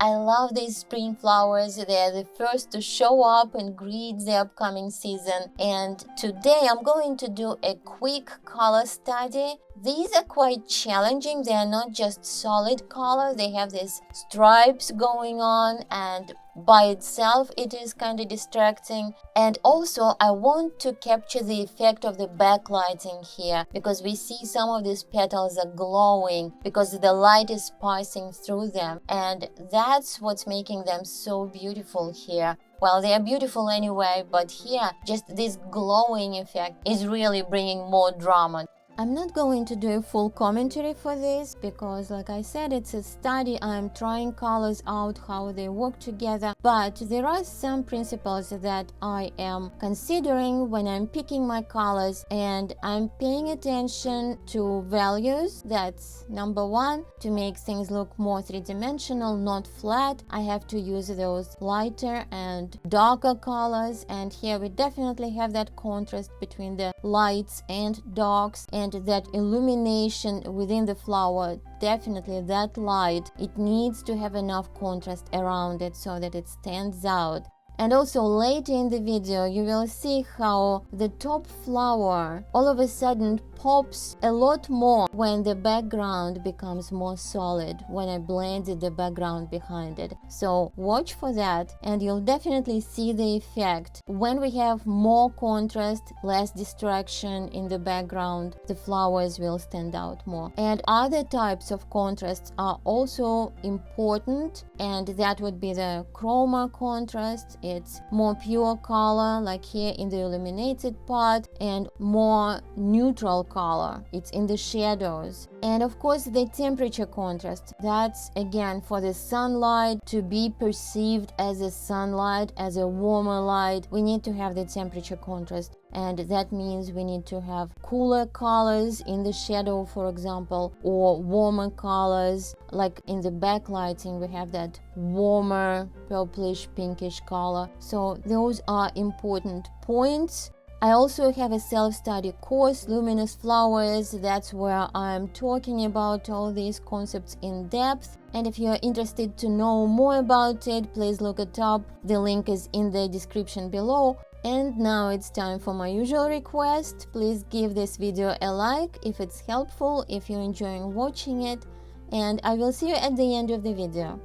I love these spring flowers. They're the first to show up and greet the upcoming season. And today I'm going to do a quick color study. These are quite challenging. They are not just solid color. They have these stripes going on, and by itself it is kind of distracting. And also I want to capture the effect of the backlighting here, because we see some of these petals are glowing because the light is passing through them, and that's what's making them so beautiful here. Well, they are beautiful anyway, but here just this glowing effect is really bringing more drama. I'm not going to do a full commentary for this because, like I said, it's a study. I'm trying colors out, how they work together, but there are some principles that I am considering when I'm picking my colors, and I'm paying attention to values. That's number one. To make things look more three-dimensional, not flat, I have to use those lighter and darker colors, and here we definitely have that contrast between the lights and darks, and that illumination within the flower. Definitely that light, it needs to have enough contrast around it so that it stands out. And also later in the video you will see how the top flower all of a sudden pops a lot more when the background becomes more solid, when I blended the background behind it. So watch for that and you'll definitely see the effect. When we have more contrast, less distraction in the background, the flowers will stand out more. And other types of contrasts are also important, and that would be the chroma contrast. It's more pure color, like here in the illuminated part, and more neutral color. It's in the shadows. And of course the temperature contrast. That's again for the sunlight to be perceived as a sunlight, as a warmer light. We need to have the temperature contrast. And that means we need to have cooler colors in the shadow, for example, or warmer colors. Like in the backlighting, we have that warmer purplish pinkish color. So those are important points. I also have a self-study course, Luminous Flowers. That's where I'm talking about all these concepts in depth. And if you're interested to know more about it, please look it up. The link is in the description below. And now it's time for my usual request. Please give this video a like if it's helpful, if you're enjoying watching it. And I will see you at the end of the video.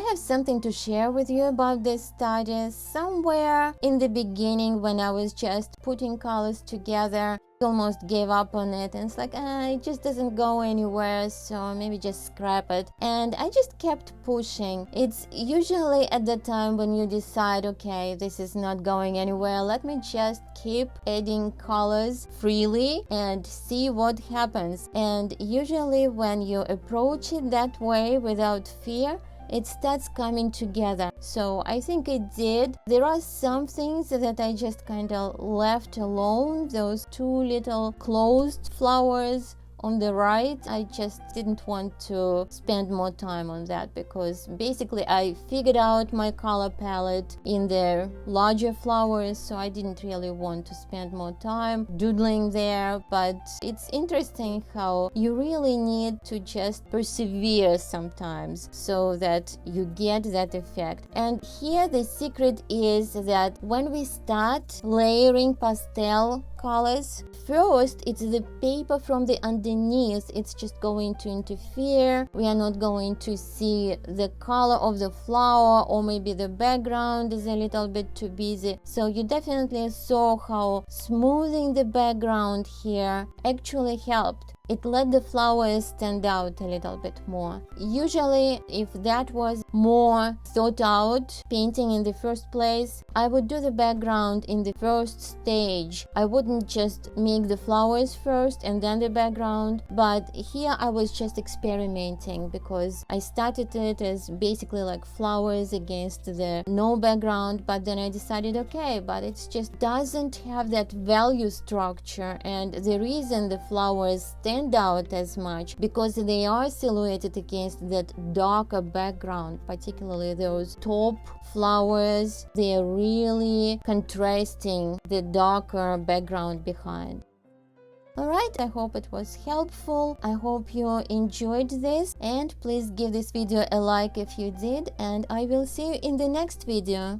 have something to share with you about this study. Somewhere in the beginning, when I was just putting colors together, I almost gave up on it, and it's like, it just doesn't go anywhere, so maybe just scrap it. And I just kept pushing. It's usually at the time when you decide, okay, this is not going anywhere, let me just keep adding colors freely and see what happens. And usually when you approach it that way without fear, it starts coming together. So I think it did. There are some things that I just kind of left alone. Those two little closed flowers on the right, I just didn't want to spend more time on that, because basically I figured out my color palette in the larger flowers, so I didn't really want to spend more time doodling there. But it's interesting how you really need to just persevere sometimes so that you get that effect. And here the secret is that when we start layering pastel colors, first it's the paper from the underneath, it's just going to interfere. We are not going to see the color of the flower, or maybe the background is a little bit too busy. So you definitely saw how smoothing the background here actually helped. It let the flowers stand out a little bit more. Usually, if that was more thought out painting in the first place, I would do the background in the first stage. I wouldn't just make the flowers first and then the background, but here I was just experimenting, because I started it as basically like flowers against the no background, but then I decided, okay, but it just doesn't have that value structure, and the reason the flowers stand out as much because they are silhouetted against that darker background, particularly those top flowers. They are really contrasting the darker background behind. Alright, I hope it was helpful. I hope you enjoyed this, and please give this video a like if you did, and I will see you in the next video.